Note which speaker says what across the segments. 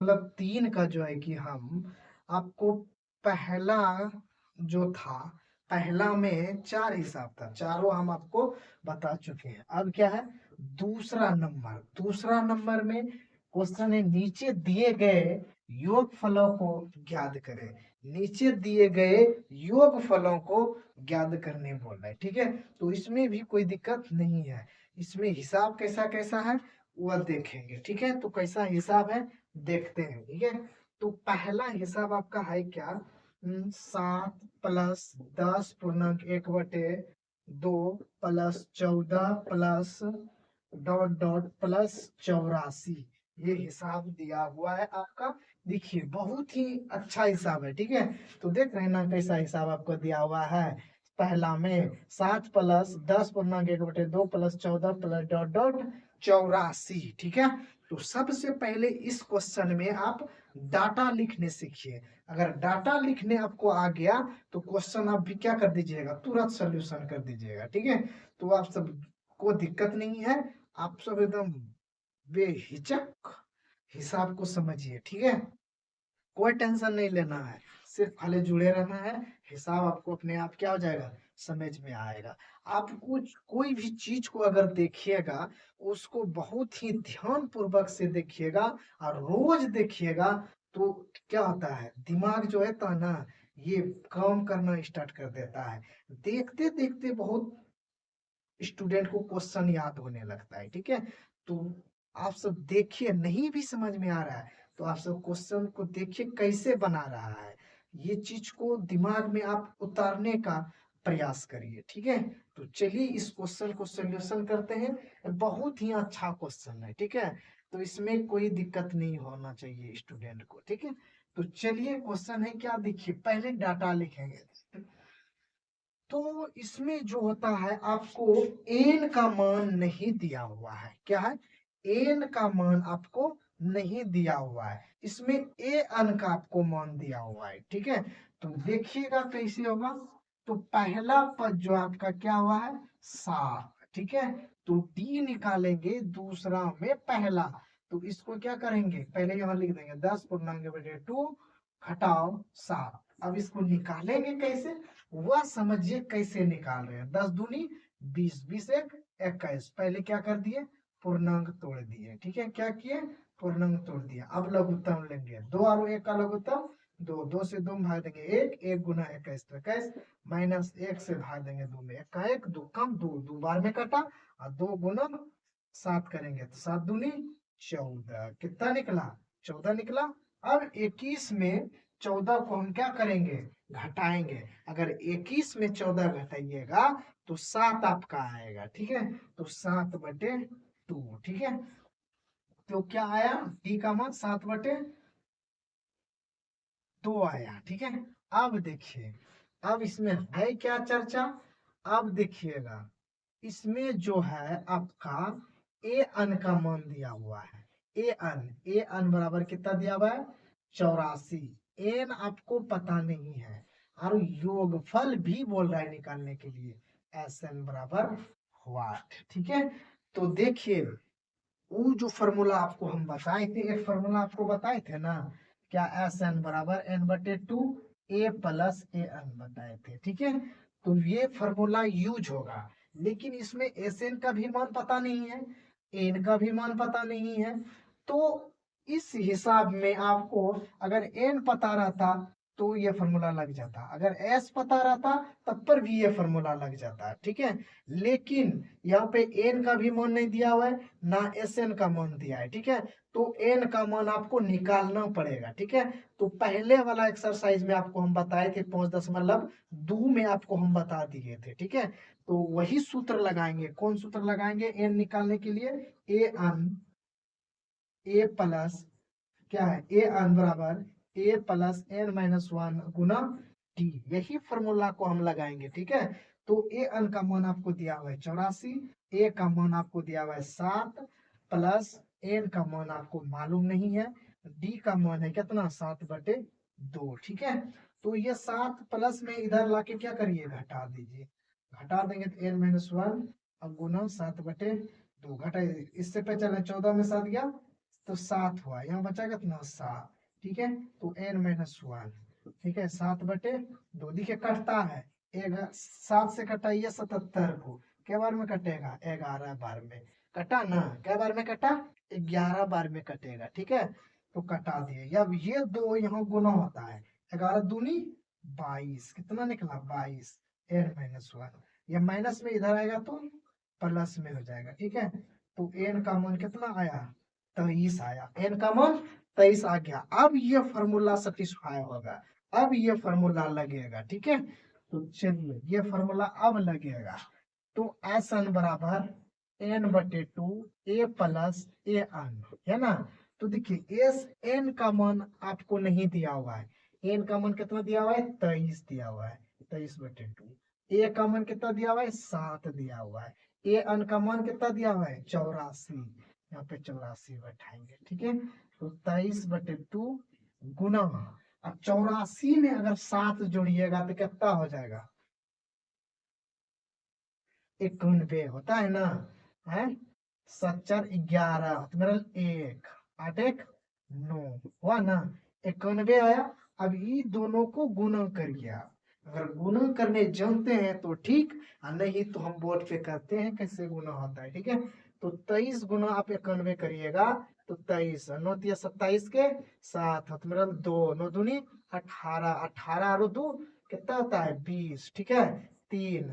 Speaker 1: मतलब 3 का जो है कि हम आपको पहला जो था, पहला में 4 हिसाब था, चारों हम आपको बता चुके हैं। अब क्या है दूसरा नंबर में क्वेश्चन है नीचे दिए गए योग फलों को ज्ञात करें। नीचे दिए गए योग फलों को ज्ञात करने बोल रहा है, ठीक है। तो इसमें भी कोई दिक्कत नहीं है। इसमें हिसाब कैसा कैसा है वह देखेंगे, ठीक है। तो कैसा हिसाब है देखते हैं, ठीक है। तो पहला हिसाब आपका है क्या, 7+10 पूर्णांक 1/2 +14 प्लस डॉट डॉट प्लस 84, ये हिसाब दिया हुआ है आपका। देखिए बहुत ही अच्छा हिसाब है, ठीक है। तो देख रहे हैं ना कैसा हिसाब आपको दिया हुआ है। पहला में 7+10 पूर्णांक 1/2 +14 प्लस डॉट डॉट 84, ठीक है। तो सबसे पहले इस क्वेश्चन में आप डाटा लिखने सीखिए। अगर डाटा लिखने आपको आ गया तो क्वेश्चन आप भी क्या कर दीजिएगा, तुरंत सोल्यूशन कर दीजिएगा, ठीक है। तो आप सब को दिक्कत नहीं है, आप सब एकदम बेहिचक हिसाब को समझिए, ठीक है। कोई टेंशन नहीं लेना है, सिर्फ खाली जुड़े रहना है। हिसाब आपको अपने आप क्या हो जाएगा, समझ में आएगा। आप कुछ कोई भी चीज को अगर देखिएगा, उसको बहुत ही ध्यान पूर्वक से देखिएगा और रोज देखिएगा, तो क्या होता है दिमाग जो है तो ना, ये काम करना स्टार्ट कर देता है। देखते देखते बहुत स्टूडेंट को क्वेश्चन याद होने लगता है, ठीक है। तो आप सब देखिए, नहीं भी समझ में आ रहा है तो आप सब क्वेश्चन को देखिए कैसे बना रहा है, ये चीज को दिमाग में आप उतारने का प्रयास करिए, ठीक है। तो चलिए इस क्वेश्चन को सोल्यूशन करते हैं। बहुत ही अच्छा क्वेश्चन है, ठीक है। तो इसमें कोई दिक्कत नहीं होना चाहिए स्टूडेंट को, ठीक है। तो चलिए क्वेश्चन है क्या, देखिए पहले डाटा लिखेंगे। तो इसमें जो होता है आपको एन का मान नहीं दिया हुआ है, क्या है, एन का मान आपको नहीं दिया हुआ है। इसमें ए अन का आपको मान दिया हुआ है, ठीक है। तो देखिएगा कैसे होगा। तो पहला पद जो आपका क्या हुआ है, 7, ठीक है। तो डी निकालेंगे दूसरा में पहला। तो इसको क्या करेंगे, पहले यहाँ लिख देंगे 10 पूर्णांक बटे 2 घटाओ 7। अब इसको निकालेंगे कैसे, वह समझिए कैसे निकाल रहे हैं। 10 दूनी 20, 20 एक 21। पहले क्या कर दिए, पूर्णांक तोड़ दिए, ठीक है। क्या किए, पूर्णांक तोड़ दिया। अब लघुत्तम लेंगे, 2 और 1 का लघुत्तम 2, 2 से 2 भाग देंगे 1, 1 गुना 21 तो 21, -1 से भाग देंगे 2 में 1 का 1, 2 कम 2, 2 बार में कटा और 2 गुना 7 करेंगे तो 7 दूनी 14, कितना निकला, 14 निकला। अब 21 में 14 को हम क्या करेंगे, घटाएंगे। अगर 21 में 14 घटाइएगा तो 7 आपका आएगा, ठीक है। तो 7/2, ठीक है। तो क्या आया, डी का मान 7/2 आया, ठीक है। अब देखिए, अब इसमें है क्या चर्चा। अब देखिएगा इसमें जो है आपका ए अन का मान दिया हुआ है। ए अन बराबर कितना दिया हुआ है, 84। एन आपको पता नहीं है और योगफल भी बोल रहा है निकालने के लिए, एस एन बराबर व्हाट, ठीक है। तो देखिए वो जो फॉर्मूला आपको हम बताए थे, एक फॉर्मूला आपको बताए थे ना, क्या, एस एन बराबर n/2 A plus A N बताए थे, ठीक है। तो ये फॉर्मूला यूज होगा, लेकिन इसमें एस एन का भी मान पता नहीं है, एन का भी मान पता नहीं है। तो इस हिसाब में आपको अगर एन पता रहता तो ये फॉर्मूला लग जाता, अगर एस पता रहता तब पर भी ये फॉर्मूला लग जाता, ठीक है। लेकिन यहाँ पे एन का भी मान नहीं दिया हुआ है, ना एस एन का मान दिया है, ठीक है। तो एन का मान आपको निकालना पड़ेगा, ठीक है। तो पहले वाला एक्सरसाइज में आपको हम बताए थे 5.2 में आपको हम बता दिए थे, ठीक है। तो वही सूत्र लगाएंगे, कौन सूत्र लगाएंगे एन निकालने के लिए, ए अन ए प्लस क्या है, ए अन बराबर ए प्लस n-1 गुना टी, यही फॉर्मूला को हम लगाएंगे, ठीक है। तो ए अन का मान आपको दिया हुआ है 84, ए का मान आपको दिया हुआ है 7, प्लस एन का मान आपको मालूम नहीं है, डी का मान है कितना, 7/2, ठीक है। तो ये 7 प्लस में इधर लाके क्या करिए, घटा दीजिए। घटा देंगे तो n-1 अब गुना 7/2 घटा, इससे पे चले 14 में 7 गया तो 7 हुआ, यहाँ बचा कितना 7, ठीक है। तो n-1, ठीक है, 7/2, देखिए कटता है, 7 से कटाइए 77 को, क्या बार में कटेगा 11 बार में, कटा ना, क्या बार में कटा 11 बार में कटेगा, ठीक है। तो कटा दिए, अब ये दो यहाँ गुना होता है, 11 दूनी 22, कितना निकला 22, n-1, ये माइनस में इधर आएगा तो प्लस में हो जाएगा, ठीक है। तो n का मान कितना आया 23 आया, n का मान 23 आ गया। अब ये फॉर्मूला सेटिस्फाई होगा, अब ये फॉर्मूला लगेगा, ठीक है। तो चलिए ये फॉर्मूला अब लगेगा, तो Sn बराबर n/2 a plus A N, है ना। तो देखिए एस एन का मान आपको नहीं दिया हुआ है, एन का मान कितना दिया हुआ है 23 दिया हुआ है, 23/2, ए का मान कितना दिया हुआ है 7 दिया हुआ है, ए एन का मान कितना दिया हुआ है 84, यहाँ पे 84 बैठाएंगे, ठीक है। तो 23/2 गुना, अब 84 में अगर 7 जोड़िएगा तो कितना हो जाएगा 91 होता है ना, है 7×4 11, तो मेरा 1 8 1 9 हुआ ना, 91 आया। अब ये दोनों को गुना करिए आप, अगर गुना करने जानते हैं तो ठीक, और नहीं तो हम बोर्ड पे करते हैं कैसे गुना होता है, ठीक है। तो 23 गुना आप 91 करिएगा, तो 23 9 तिया 27 के 7, तो मेरा 2 9 दूनी 18, 18 और 2 कितना होता है 20, ठीक है। 3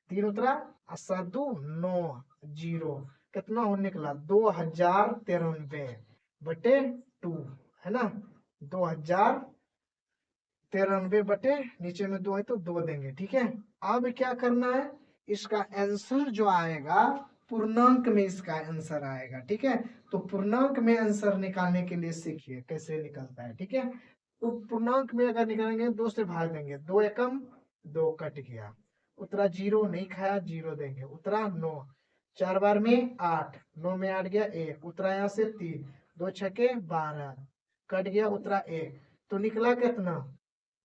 Speaker 1: 3 उतरा, 7×2 9, 0, कितना हो निकला 2093/2, है ना, 2093 नीचे में 2 है तो 2 देंगे, ठीक है। अब क्या करना है, इसका आंसर जो आएगा पूर्णांक में इसका आंसर आएगा, ठीक है। तो पूर्णांक में आंसर निकालने के लिए सीखिए कैसे निकलता है, ठीक है। तो पूर्णांक में अगर निकालेंगे 2 से भाग देंगे, 2 एकम 2 कट गया, उतरा 0 नहीं खाया 0 देंगे, उतरा 9, 4 बार में 8, 9 में 8 गया 1, उतरा यहाँ से 3, 2 छके 12, कट गया उतरा 1, तो निकला कितना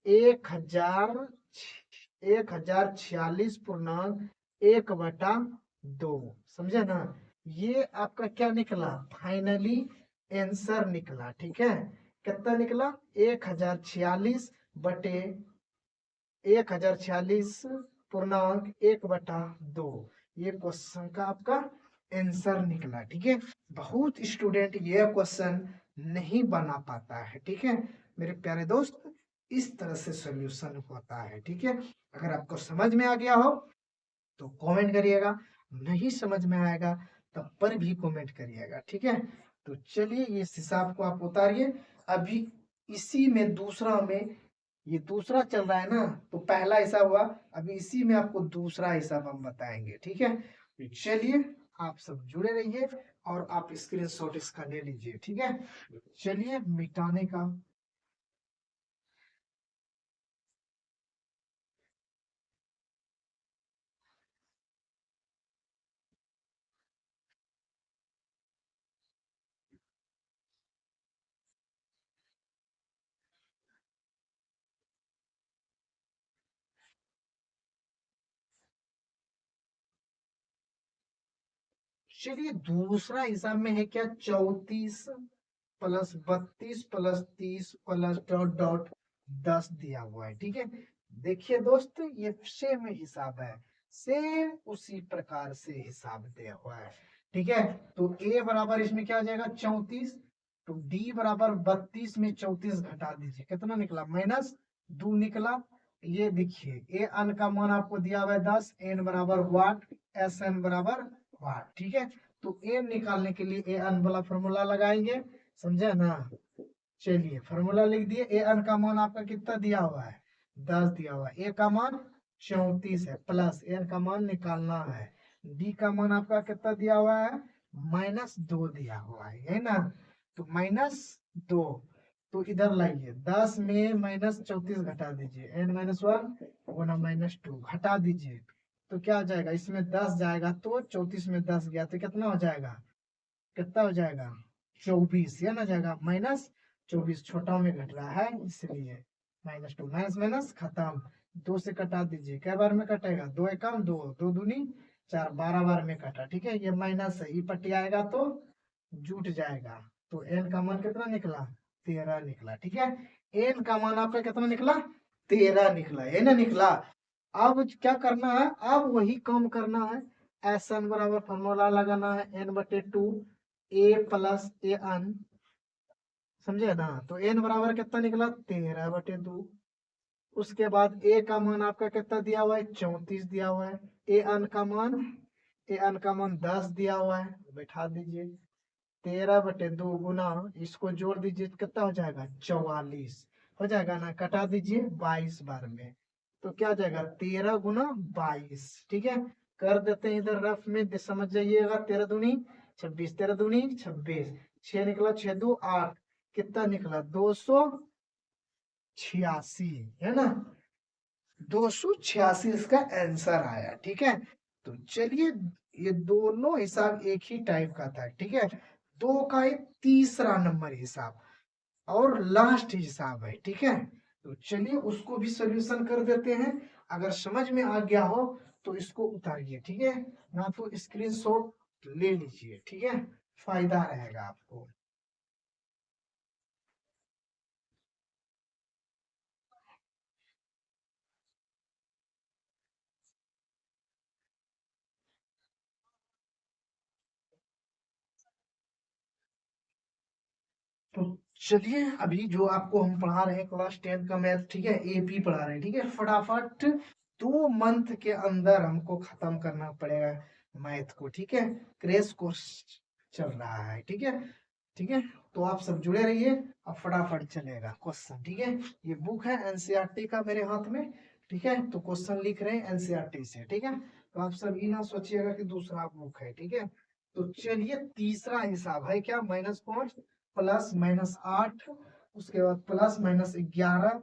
Speaker 1: 1046.1/2, समझे ना। ये आपका क्या निकला फाइनली आंसर निकला, ठीक है। कितना निकला 1046.1/2, ये क्वेश्चन का आपका आंसर निकला, ठीक है। बहुत स्टूडेंट ये क्वेश्चन नहीं बना पाता है, ठीक है मेरे प्यारे दोस्त। इस तरह से सॉल्यूशन होता है, ठीक है। अगर आपको समझ में आ गया हो तो कमेंट करिएगा, नहीं समझ में आएगा तब पर भी कमेंट करिएगा, ठीक है। तो चलिए इस हिसाब को आप उतारिए, अभी इसी में दूसरा में, ये दूसरा चल रहा है ना, तो पहला हिसाब हुआ, अभी इसी में आपको दूसरा हिसाब हम बताएंगे, ठीक है। तो चलिए आप सब जुड़े रहिए और आप स्क्रीनशॉट इसका ले लीजिए, ठीक है। चलिए मिटाने का, चलिए दूसरा हिसाब में है क्या 34+32+30+10 दिया हुआ है, ठीक है। देखिए दोस्त ये सेम हिसाब है, सेम उसी प्रकार से हिसाब दिया हुआ है, ठीक है। तो a बराबर इसमें क्या आ जाएगा 34, तो d बराबर 32 में 34 घटा दीजिए, कितना निकला -2 निकला। ये देखिए a अन का मान आपको दिया हुआ है 10, n बराबर वाट, एस एन बराबर वाट, ठीक है। तो एन निकालने के लिए ए एन वाला फॉर्मूला लगाएंगे, समझे ना। चलिए फॉर्मूला लिख दिए, ए एन का मान आपका कितना दिया हुआ है 10 दिया हुआ है, ए का मान 34 है, प्लस एन का मान निकालना है, डी का मान आपका कितना दिया हुआ है -2 दिया हुआ है ना। तो -2, तो इधर लाइए 10 में -34 घटा दीजिए, n-1 गुना -2 घटा दीजिए, तो क्या हो जाएगा, इसमें 10 जाएगा तो 34 में 10 गया तो कितना हो जाएगा, कितना हो जाएगा 24, या ना जाएगा -24, छोटा में घट रहा है इसलिए -2, माइनस माइनस खत्म, 2 से कटा दीजिए, क्या बार में कटेगा 2 एकम 2, 2 दूनी 4, 12 बार में कटा, ठीक है। ये माइनस है, ये पट्टी आएगा तो जुट जाएगा, तो n का मान कितना निकला, 13 निकला। ठीक है, n का मान आपका कितना निकला, 13 निकला, है ना निकला। अब क्या करना है, अब वही काम करना है। एस एन बराबर फॉर्मूला लगाना है n/2 a plus A N, समझे ना। तो n बराबर कितना निकला, 13/2। उसके बाद a का मान आपका कितना दिया हुआ है, 34 दिया हुआ है। ए एन का मान, ए एन का मान 10 दिया हुआ है, बैठा दीजिए। 13/2 गुना, इसको जोड़ दीजिए तो कितना हो जाएगा, 44 हो जाएगा ना। कटा दीजिए 22 बार में, तो क्या हो जाएगा, 13 गुना 22। ठीक है, कर देते हैं इधर रफ में, समझ जाइएगा। 13 दूनी 26, 13 दूनी 26, 6 निकला, 6 2 8, कितना निकला, 286, है ना। 286 इसका आंसर आया। ठीक है, तो चलिए, ये दोनों हिसाब एक ही टाइप का था। ठीक है, दो का ये तीसरा नंबर हिसाब और लास्ट हिसाब है। ठीक है, तो चलिए उसको भी सॉल्यूशन कर देते हैं। अगर समझ में आ गया हो तो इसको उतारिए। ठीक है, ना तो स्क्रीनशॉट ले लीजिए। ठीक है, फायदा रहेगा आपको। तो चलिए, अभी जो आपको हम पढ़ा रहे हैं क्लास 10 का मैथ, ठीक है, एपी पढ़ा रहे हैं। ठीक है, फटाफट 2 मंथ के अंदर हमको खत्म करना पड़ेगा मैथ को। ठीक है, क्रैश कोर्स चल रहा है। ठीक है, ठीक है, तो आप सब जुड़े रहिए, अब फटाफट चलेगा क्वेश्चन। ठीक है, ये बुक है एनसीईआरटी का मेरे हाथ में। ठीक है, तो क्वेश्चन लिख रहे हैं एनसीईआरटी से। ठीक है, तो आप सब ये ना सोचिएगा कि दूसरा बुक है। ठीक है, तो चलिए, तीसरा हिसाब है क्या, -5 +-8, उसके बाद +-11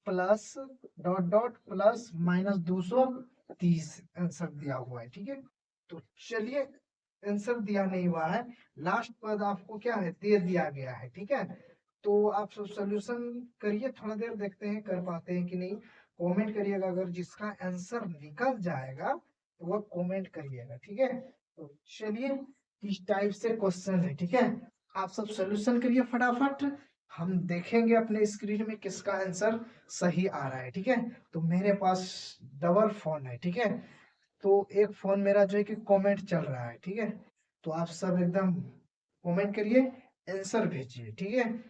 Speaker 1: plus dot dot plus -230 answer दिया हुआ है। ठीक है, तो चलिए, आंसर दिया नहीं हुआ है, लास्ट पद आपको क्या है, दे दिया गया है। ठीक है, तो आप सब सोल्यूशन करिए, थोड़ा देर देखते हैं कर पाते हैं कि नहीं। कमेंट करिएगा, अगर जिसका आंसर निकल जाएगा तो वह कमेंट करिएगा। ठीक है, तो चलिए, इस टाइप से क्वेश्चन है। ठीक है, आप सब सोल्यूशन करिए फटाफट, हम देखेंगे अपने स्क्रीन में किसका आंसर सही आ रहा है। ठीक है, तो मेरे पास डबल फोन है। ठीक है, तो एक फोन मेरा जो है कि कमेंट चल रहा है। ठीक है, तो आप सब एकदम कमेंट करिए, आंसर भेजिए। ठीक है,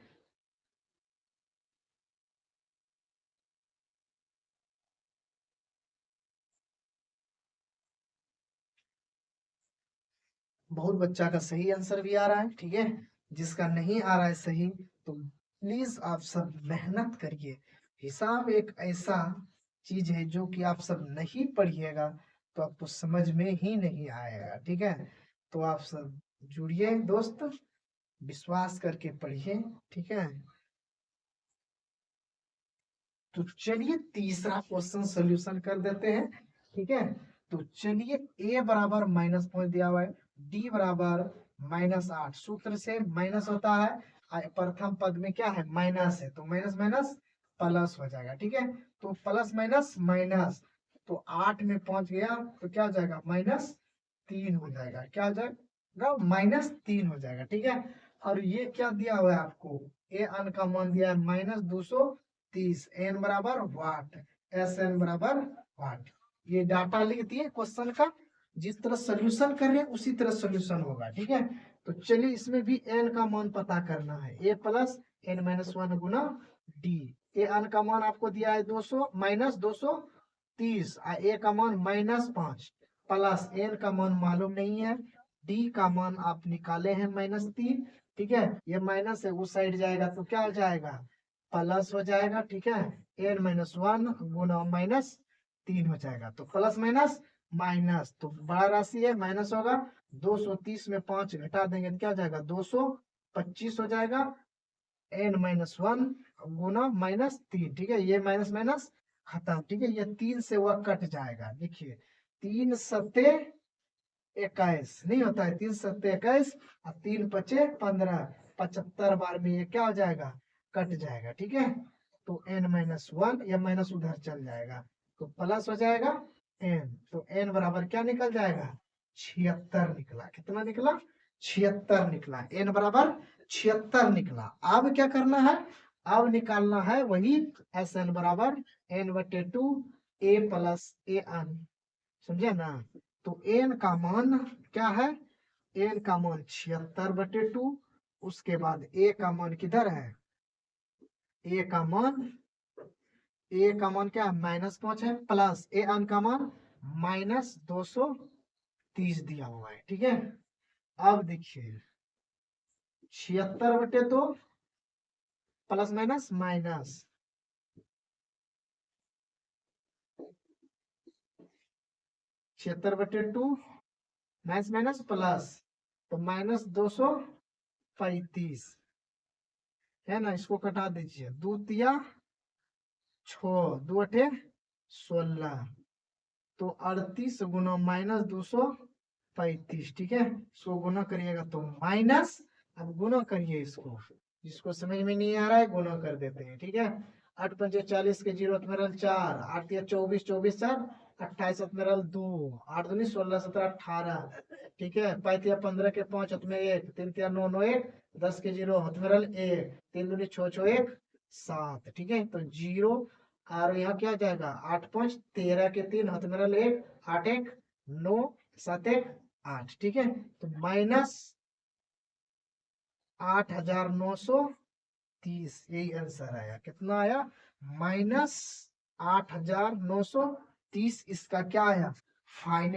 Speaker 1: बहुत बच्चा का सही आंसर भी आ रहा है। ठीक है, जिसका नहीं आ रहा है सही, तो प्लीज आप सब मेहनत करिए। हिसाब एक ऐसा चीज है जो कि आप सब नहीं पढ़िएगा तो आपको समझ में ही नहीं आएगा। ठीक है, तो आप सब जुड़िए दोस्त, विश्वास करके पढ़िए। ठीक है, तो चलिए तीसरा क्वेश्चन सोल्यूशन कर देते हैं। ठीक है, तो चलिए, ए बराबर -5 दिया हुआ है, डी बराबर -8, सूत्र से माइनस होता है, प्रथम पद में क्या है, माइनस है, तो माइनस माइनस प्लस हो जाएगा। ठीक है, तो प्लस माइनस माइनस, तो 8 में पहुंच गया तो क्या हो जाएगा, -3 हो जाएगा। क्या हो जाएगा, -3 हो जाएगा। ठीक है, और ये क्या दिया हुआ है आपको, ए अन का मान दिया है -230, एन बराबर वाट, एस एन बराबर वाट। ये डाटा लिख दिए क्वेश्चन का, जिस तरह सोल्यूशन कर रहे हैं उसी तरह सोल्यूशन होगा। ठीक है, तो चलिए, इसमें भी एन का मान पता करना है, ए plus n-1 Guna D. A N का मान आपको दिया है 200 -230, ए का मान -5 प्लस एन का मान मालूम नहीं है, डी का मान आप निकाले हैं -3। ठीक है, ये माइनस है, उस साइड जाएगा तो क्या हो जाएगा, प्लस हो जाएगा। ठीक है, n-1 गुना -3 हो जाएगा, तो प्लस माइनस माइनस, तो बड़ा राशि है, माइनस होगा। 230 में 5 घटा देंगे तो क्या हो जाएगा, 225 हो जाएगा। n-1 गुना -3। ठीक है, ये माइनस माइनस खत्म। ठीक है, ये 3 से वह कट जाएगा। देखिए, 3 सत्ते 21 नहीं होता है, 3 सत्ते 21 और 3 पचे 15, 75 बार में ये क्या हो जाएगा, कट जाएगा। ठीक है, तो n-1, या माइनस उधर चल जाएगा तो प्लस हो जाएगा n, तो n बराबर क्या निकल जाएगा, 76 निकला। कितना निकला, 76 निकला, n बराबर 76 निकला। अब क्या करना है, अब निकालना है वही Sn बराबर n/2 a plus A N, समझे ना। तो n का मान क्या है, n का मान 76/2, उसके बाद a का मान किधर है, a का मान क्या है, -5 है, प्लस ए एन का मान -230 दिया हुआ है, ठीक है। अब देखिए 76/2 plus minus minus 76/2 minus minus plus, तो -235 है ना, इसको कटा दीजिए, 2 तिया 6, 2 अठे 16, तो 38 गुना -235, ठीक है। इसको गुना करिएगा तो माइनस, अब गुना करिए इसको, जिसको समझ में नहीं आ रहा है गुना कर देते हैं, ठीक है। 8×5 40 के 0 मेरा 4, 8 या 24, 24 4 28 मेरा 2, 8 दूनी 16 17 18, ठीक है। 5 या 15 के 5 में 1, 3 या 9 9 1, 10 के 0 मेरा 1, 3 दूनी 6 6 1 7, ठीक है। तो 0 और यहाँ क्या जाएगा, 8×5 13 के 3 हाथ मेरा 1, 8 1 9 7 1 8, ठीक है। तो -8930, यही आंसर आया, कितना आया, -8930, इसका क्या आया, फाइनल